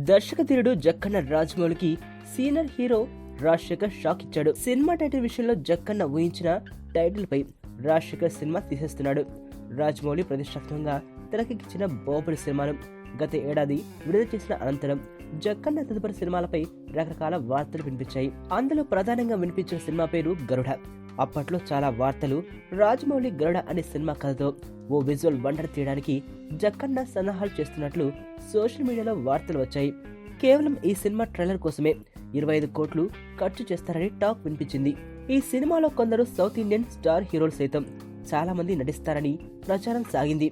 దర్శకధీరుడు జక్కన్న రాజమౌళికి senior hero Rajasekhar shock ఇచ్చాడు. Cinema title విషయంలో జక్కన్న ఊహించిన టైటిల్ పై రాజశేఖర్ సినిమా తీసేస్తున్నాడు. రాజమౌళి ప్రతిష్టాత్మకంగా తెరకెక్కించిన బాహుబలి సినిమాను గత ఏడాది విడుదల చేసిన అనంతరం జక్కన్న తదుపరి సినిమాలపై రకరకాల వార్తలు వినిపించాయి. అందులో ప్రధానంగా వినిపించిన సినిమా పేరు గరుడ. అప్పట్లో చాలా వార్తలు రాజమౌళి గరుడ అనే సినిమా కథతో ఓ విజువల్ వండర్ తీయడానికి జక్కన్న సన్నాహాలు చేస్తున్నట్లు సోషల్ మీడియాలో వార్తలు వచ్చాయి. కేవలం ఈ సినిమా ట్రైలర్ కోసమే 25 కోట్లు ఖర్చు చేస్తారని టాక్ వినిపించింది. ఈ సినిమాలో కొందరు సౌత్ ఇండియన్ స్టార్ హీరోలు సైతం చాలా మంది నటిస్తారని ప్రచారం సాగింది.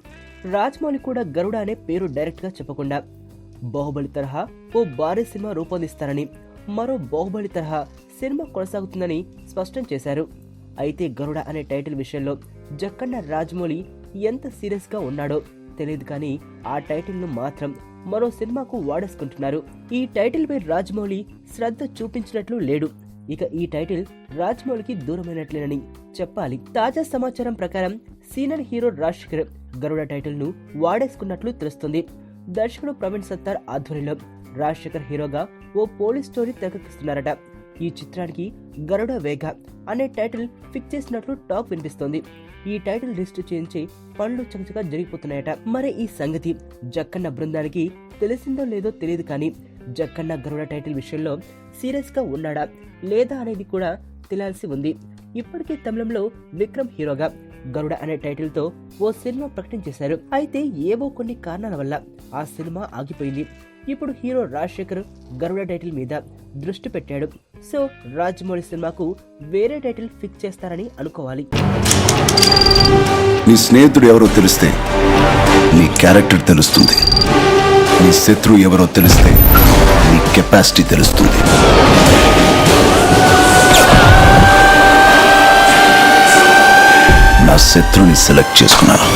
రాజమౌళి కూడా గరుడ అనే పేరు డైరెక్ట్ గా చెప్పకుండా బాహుబలి తరహా ఓ భారీ సినిమా రూపొందిస్తారని, మరో బాహుబలి తరహా సినిమా కొనసాగుతుందని స్పష్టం చేశారు. అయితే గరుడ అనే టైటిల్ విషయంలో జక్కన్న రాజమౌళి ఎంత సీరియస్ గా ఉన్నాడో తెలియదు కానీ ఆ టైటిల్ ను మాత్రం మరో సినిమాకు వాడేసుకుంటున్నారు. ఈ టైటిల్ పై రాజమౌళి శ్రద్ధ చూపించినట్లు లేడు. ఇక ఈ టైటిల్ రాజమౌళికి దూరమైనట్లేనని చెప్పాలి. తాజా సమాచారం ప్రకారం సీనియర్ హీరో రాజశేఖర్ గరుడ టైటిల్ ను వాడేసుకున్నట్లు తెలుస్తుంది. దర్శకుడు ప్రవీణ్ సత్తార్ ఆధ్వర్యంలో రాజశేఖర్ హీరోగా ఓ పోలీస్ స్టోరీ తెరకెక్కిస్తున్నారట. ఈ చిత్రానికి గరుడ వేగ అనే టైటిల్ ఫిక్స్ చేసినట్లు టాక్ వినిపిస్తోంది. ఈ టైటిల్ రిజిస్టర్ చేయించి పనులు చకచకా జరిగిపోతున్నాయట. మరి ఈ సంగతి జక్కన్న బృందానికి తెలిసిందో లేదో తెలియదు కానీ జక్కన్న గరుడ టైటిల్ విషయంలో సీరియస్ గా ఉన్నాడా లేదా అనేది కూడా తెలియాల్సి ఉంది. ఇప్పటికే తమిళంలో విక్రమ్ హీరోగా గరుడ అనే టైటిల్ తో ఓ సినిమా ప్రకటించేశారు. అయితే ఏవో కొన్ని కారణాల వల్ల ఆ సినిమా ఆగిపోయింది. ఇప్పుడు హీరో రాజశేఖర్ గరుడ టైటిల్ మీద దృష్టి పెట్టాడు. సో రాజమౌళి సినిమాకు వేరే టైటిల్ ఫిక్స్ చేస్తారని అనుకోవాలి. నీ స్నేహితుడు ఎవరో తెలిస్తే నీ క్యారెక్టర్ తెలుస్తుంది. నీ శత్రువు ఎవరో తెలిస్తే నీ కెపాసిటీ తెలుస్తుంది. నా శత్రువుని సెలెక్ట్ చేసుకున్నాను.